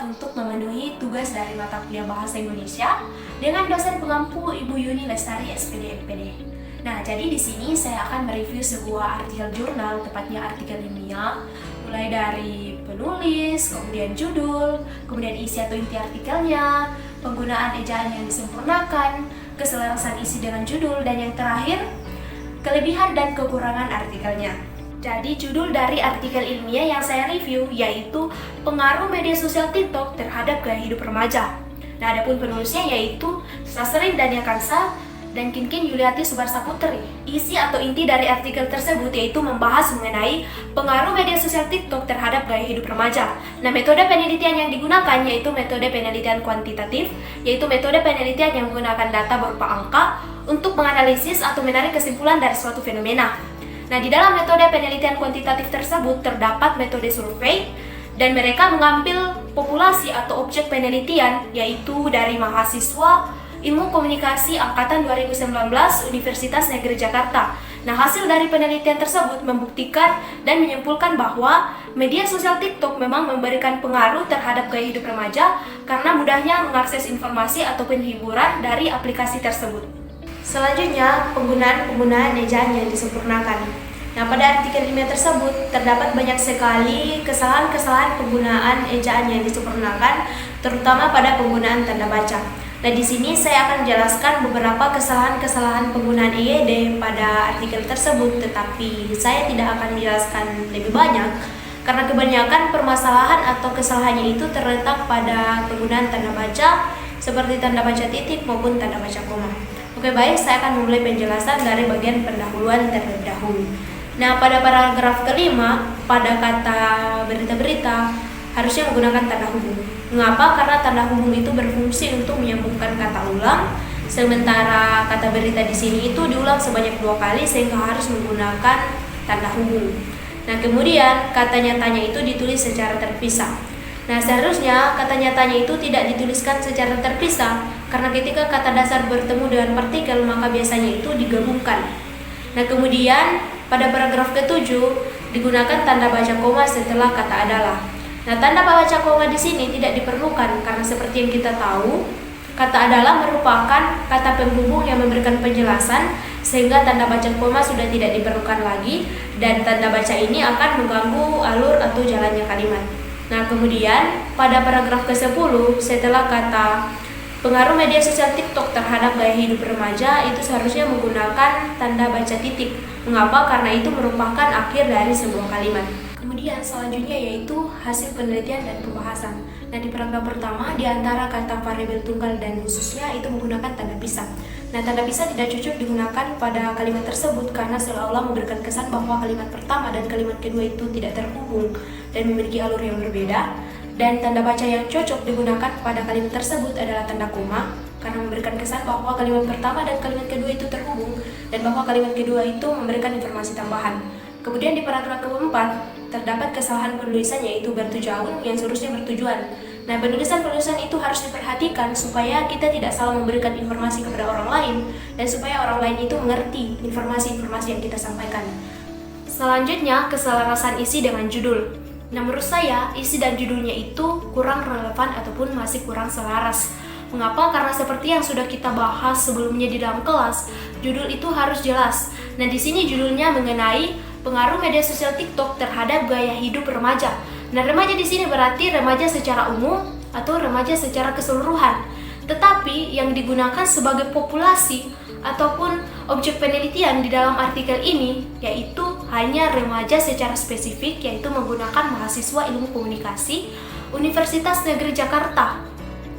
berangkat untuk memenuhi tugas dari mata kuliah Bahasa Indonesia dengan dosen pengampu Ibu Yuni Lestari, SPD MPD. Nah, jadi di sini saya akan mereview sebuah artikel jurnal, tepatnya artikel ilmiah, mulai dari penulis, kemudian judul, kemudian isi atau inti artikelnya, penggunaan ejaan yang disempurnakan, keselarasan isi dengan judul, dan yang terakhir, kelebihan dan kekurangan artikelnya. Jadi judul dari artikel ilmiah yang saya review yaitu pengaruh media sosial TikTok terhadap gaya hidup remaja. Nah, adapun penulisnya yaitu Sasrin Dania Kansa dan Kinkin Yuliati Subarsa Putri. Isi atau inti dari artikel tersebut yaitu membahas mengenai pengaruh media sosial TikTok terhadap gaya hidup remaja. Nah, metode penelitian yang digunakan yaitu metode penelitian kuantitatif, yaitu metode penelitian yang menggunakan data berupa angka untuk menganalisis atau menarik kesimpulan dari suatu fenomena. Nah, di dalam metode penelitian kuantitatif tersebut terdapat metode survei dan mereka mengambil populasi atau objek penelitian yaitu dari mahasiswa Ilmu Komunikasi Angkatan 2019 Universitas Negeri Jakarta. Nah, hasil dari penelitian tersebut membuktikan dan menyimpulkan bahwa media sosial TikTok memang memberikan pengaruh terhadap gaya hidup remaja karena mudahnya mengakses informasi ataupun hiburan dari aplikasi tersebut. Selanjutnya, penggunaan ejaan yang disempurnakan. Nah, pada artikel ilmiah tersebut terdapat banyak sekali kesalahan-kesalahan penggunaan ejaan yang disempurnakan, terutama pada penggunaan tanda baca. Nah, di sini saya akan menjelaskan beberapa kesalahan-kesalahan penggunaan EYD pada artikel tersebut, tetapi saya tidak akan menjelaskan lebih banyak karena kebanyakan permasalahan atau kesalahannya itu terletak pada penggunaan tanda baca seperti tanda baca titik maupun tanda baca koma. Oke, baik, saya akan memulai penjelasan dari bagian pendahuluan terlebih dahulu. Nah, pada paragraf kelima, pada kata berita-berita harusnya menggunakan tanda hubung. Mengapa? Karena tanda hubung itu berfungsi untuk menyambungkan kata ulang, sementara kata berita di sini itu diulang sebanyak 2 kali sehingga harus menggunakan tanda hubung. Nah, kemudian kata nyatanya itu ditulis secara terpisah. Nah, seharusnya kata nyatanya itu tidak dituliskan secara terpisah karena ketika kata dasar bertemu dengan partikel maka biasanya itu digabungkan. Nah, kemudian pada paragraf ke-7 digunakan tanda baca koma setelah kata adalah. Nah, tanda baca koma di sini tidak diperlukan karena seperti yang kita tahu, kata adalah merupakan kata penghubung yang memberikan penjelasan sehingga tanda baca koma sudah tidak diperlukan lagi dan tanda baca ini akan mengganggu alur atau jalannya kalimat. Nah, kemudian pada paragraf ke-10 setelah kata pengaruh media sosial TikTok terhadap gaya hidup remaja itu seharusnya menggunakan tanda baca titik. Mengapa? Karena itu merupakan akhir dari sebuah kalimat. Kemudian selanjutnya yaitu hasil penelitian dan pembahasan. Nah, di paragraf pertama di antara kata variabel tunggal dan khususnya itu menggunakan tanda pisah. Nah, tanda pisah tidak cocok digunakan pada kalimat tersebut karena seolah-olah memberikan kesan bahwa kalimat pertama dan kalimat kedua itu tidak terhubung dan memiliki alur yang berbeda. Dan tanda baca yang cocok digunakan pada kalimat tersebut adalah tanda koma karena memberikan kesan bahwa kalimat pertama dan kalimat kedua itu terhubung dan bahwa kalimat kedua itu memberikan informasi tambahan. Kemudian di paragraf keempat terdapat kesalahan penulisan yaitu bertujuan yang seharusnya bertujuan. Nah, penulisan itu harus diperhatikan supaya kita tidak salah memberikan informasi kepada orang lain dan supaya orang lain itu mengerti informasi-informasi yang kita sampaikan. Selanjutnya, keselarasan isi dengan judul. Nah, menurut saya isi dan judulnya itu kurang relevan ataupun masih kurang selaras. Mengapa? Karena seperti yang sudah kita bahas sebelumnya di dalam kelas, judul itu harus jelas. Nah, di sini judulnya mengenai pengaruh media sosial TikTok terhadap gaya hidup remaja. Nah, remaja di sini berarti remaja secara umum atau remaja secara keseluruhan. Tetapi yang digunakan sebagai populasi ataupun objek penelitian di dalam artikel ini yaitu hanya remaja secara spesifik, yaitu menggunakan mahasiswa Ilmu Komunikasi Universitas Negeri Jakarta.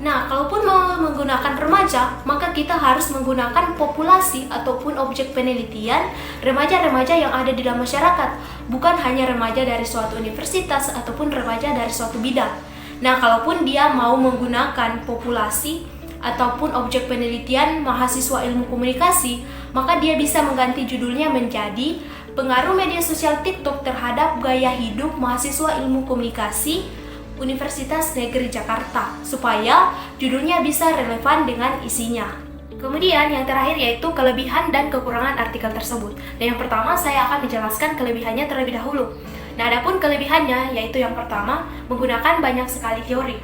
Nah, kalaupun mau menggunakan remaja, maka kita harus menggunakan populasi ataupun objek penelitian remaja-remaja yang ada di dalam masyarakat, bukan hanya remaja dari suatu universitas ataupun remaja dari suatu bidang. Nah, kalaupun dia mau menggunakan populasi ataupun objek penelitian mahasiswa Ilmu Komunikasi, maka dia bisa mengganti judulnya menjadi pengaruh media sosial TikTok terhadap gaya hidup mahasiswa Ilmu Komunikasi Universitas Negeri Jakarta, supaya judulnya bisa relevan dengan isinya. Kemudian yang terakhir yaitu kelebihan dan kekurangan artikel tersebut. Dan yang pertama saya akan menjelaskan kelebihannya terlebih dahulu. Nah, adapun kelebihannya yaitu yang pertama menggunakan banyak sekali teori.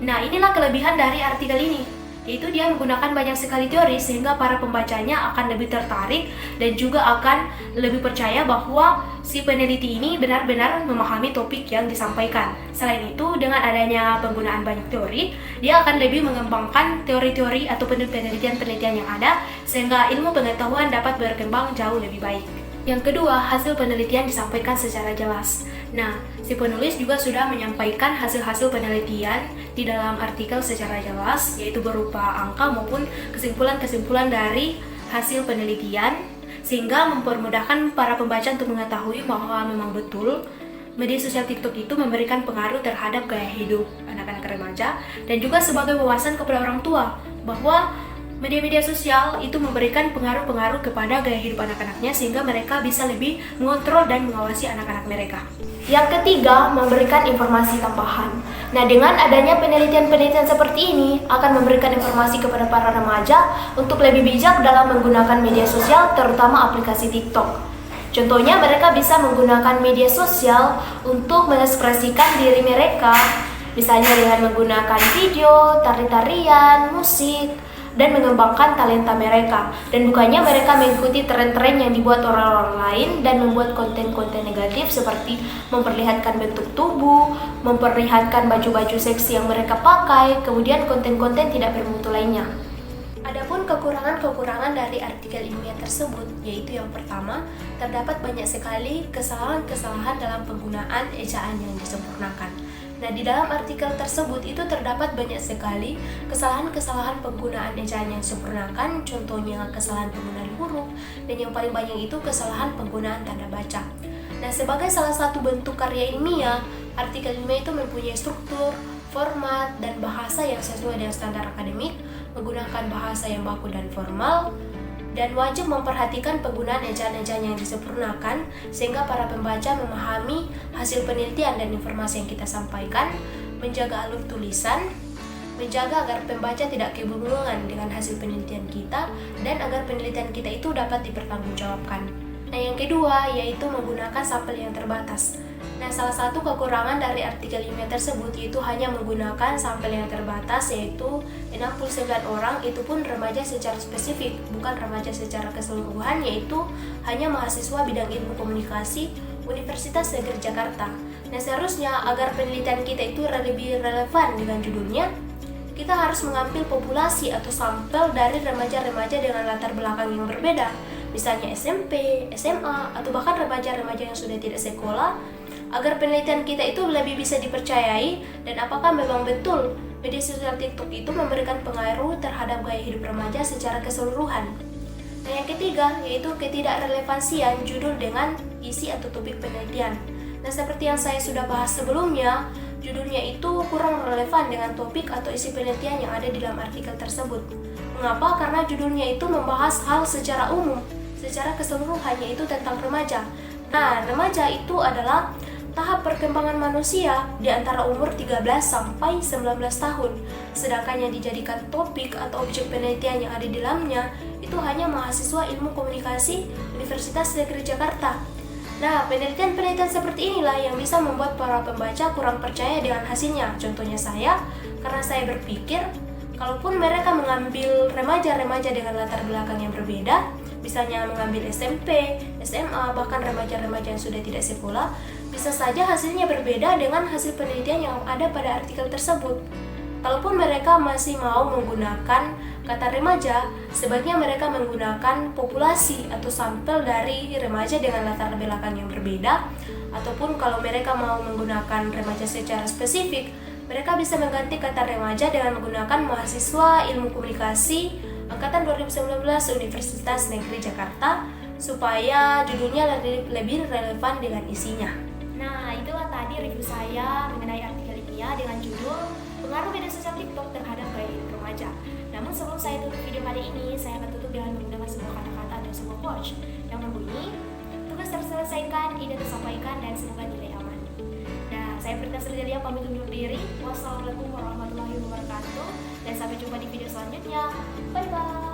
Nah, inilah kelebihan dari artikel ini, yaitu dia menggunakan banyak sekali teori sehingga para pembacanya akan lebih tertarik dan juga akan lebih percaya bahwa si peneliti ini benar-benar memahami topik yang disampaikan. Selain itu, dengan adanya penggunaan banyak teori, dia akan lebih mengembangkan teori-teori atau penelitian-penelitian yang ada sehingga ilmu pengetahuan dapat berkembang jauh lebih baik. Yang kedua, hasil penelitian disampaikan secara jelas. Nah, si penulis juga sudah menyampaikan hasil-hasil penelitian di dalam artikel secara jelas, yaitu berupa angka maupun kesimpulan-kesimpulan dari hasil penelitian, sehingga mempermudahkan para pembaca untuk mengetahui bahwa memang betul media sosial TikTok itu memberikan pengaruh terhadap gaya hidup anak-anak remaja, dan juga sebagai wawasan kepada orang tua bahwa media-media sosial itu memberikan pengaruh-pengaruh kepada gaya hidup anak-anaknya sehingga mereka bisa lebih mengontrol dan mengawasi anak-anak mereka. Yang ketiga, memberikan informasi tambahan. Nah, dengan adanya penelitian-penelitian seperti ini akan memberikan informasi kepada para remaja untuk lebih bijak dalam menggunakan media sosial, terutama aplikasi TikTok. Contohnya, mereka bisa menggunakan media sosial untuk mengekspresikan diri mereka, misalnya dengan menggunakan video, tari-tarian, musik, dan mengembangkan talenta mereka, dan bukannya mereka mengikuti tren-tren yang dibuat orang-orang lain dan membuat konten-konten negatif seperti memperlihatkan bentuk tubuh, memperlihatkan baju-baju seksi yang mereka pakai, kemudian konten-konten tidak bermutu lainnya. Adapun kekurangan-kekurangan dari artikel ilmiah tersebut, yaitu yang pertama, terdapat banyak sekali kesalahan-kesalahan dalam penggunaan ejaan yang disempurnakan. Nah, di dalam artikel tersebut itu terdapat banyak sekali kesalahan-kesalahan penggunaan ejaan yang disempurnakan, contohnya kesalahan penggunaan huruf, dan yang paling banyak itu kesalahan penggunaan tanda baca. Nah, sebagai salah satu bentuk karya ilmiah, artikel ilmiah itu mempunyai struktur, format, dan bahasa yang sesuai dengan standar akademik, menggunakan bahasa yang baku dan formal, dan wajib memperhatikan penggunaan ejaan-ejaan yang disempurnakan sehingga para pembaca memahami hasil penelitian dan informasi yang kita sampaikan, menjaga alur tulisan, menjaga agar pembaca tidak kebingungan dengan hasil penelitian kita, dan agar penelitian kita itu dapat dipertanggungjawabkan. Nah, yang kedua yaitu menggunakan sampel yang terbatas. Nah, salah satu kekurangan dari artikel ilmiah tersebut yaitu hanya menggunakan sampel yang terbatas, yaitu 69 orang, itu pun remaja secara spesifik, bukan remaja secara keseluruhan, yaitu hanya mahasiswa bidang ilmu komunikasi Universitas Negeri Jakarta. Nah, seharusnya agar penelitian kita itu lebih relevan dengan judulnya, kita harus mengambil populasi atau sampel dari remaja-remaja dengan latar belakang yang berbeda, misalnya SMP, SMA, atau bahkan remaja-remaja yang sudah tidak sekolah, agar penelitian kita itu lebih bisa dipercayai dan apakah memang betul media sosial TikTok itu memberikan pengaruh terhadap gaya hidup remaja secara keseluruhan. Nah, yang ketiga yaitu ketidakrelevansian judul dengan isi atau topik penelitian. Nah, seperti yang saya sudah bahas sebelumnya, judulnya itu kurang relevan dengan topik atau isi penelitian yang ada di dalam artikel tersebut. Mengapa? Karena judulnya itu membahas hal secara umum, secara keseluruhan, yaitu tentang remaja. Nah, remaja itu adalah tahap perkembangan manusia di antara umur 13 sampai 19 tahun. Sedangkan yang dijadikan topik atau objek penelitian yang ada di dalamnya itu hanya mahasiswa ilmu komunikasi Universitas Negeri Jakarta. Nah, penelitian-penelitian seperti inilah yang bisa membuat para pembaca kurang percaya dengan hasilnya. Contohnya saya, karena saya berpikir, kalaupun mereka mengambil remaja-remaja dengan latar belakang yang berbeda, misalnya mengambil SMP, SMA, bahkan remaja-remaja yang sudah tidak sekolah, bisa saja hasilnya berbeda dengan hasil penelitian yang ada pada artikel tersebut. Kalaupun mereka masih mau menggunakan kata remaja, sebaiknya mereka menggunakan populasi atau sampel dari remaja dengan latar belakang yang berbeda, ataupun kalau mereka mau menggunakan remaja secara spesifik, mereka bisa mengganti kata remaja dengan menggunakan mahasiswa ilmu komunikasi angkatan 2019 Universitas Negeri Jakarta supaya judulnya lebih relevan dengan isinya. Nah, itulah tadi review saya mengenai artikel ilmiah dengan judul Pengaruh Media Sosial TikTok Terhadap Gaya Hidup Remaja. Namun sebelum saya tutup video kali ini, saya akan tutup dengan menggunakan sebuah kata-kata dan sebuah quote yang berbunyi, tugas terselesaikan, ide tersampaikan, dan semoga nilai aman. Nah, saya Prita Serjalia pamit undur diri. Wassalamualaikum warahmatullahi wabarakatuh, dan sampai jumpa di video selanjutnya. Bye-bye.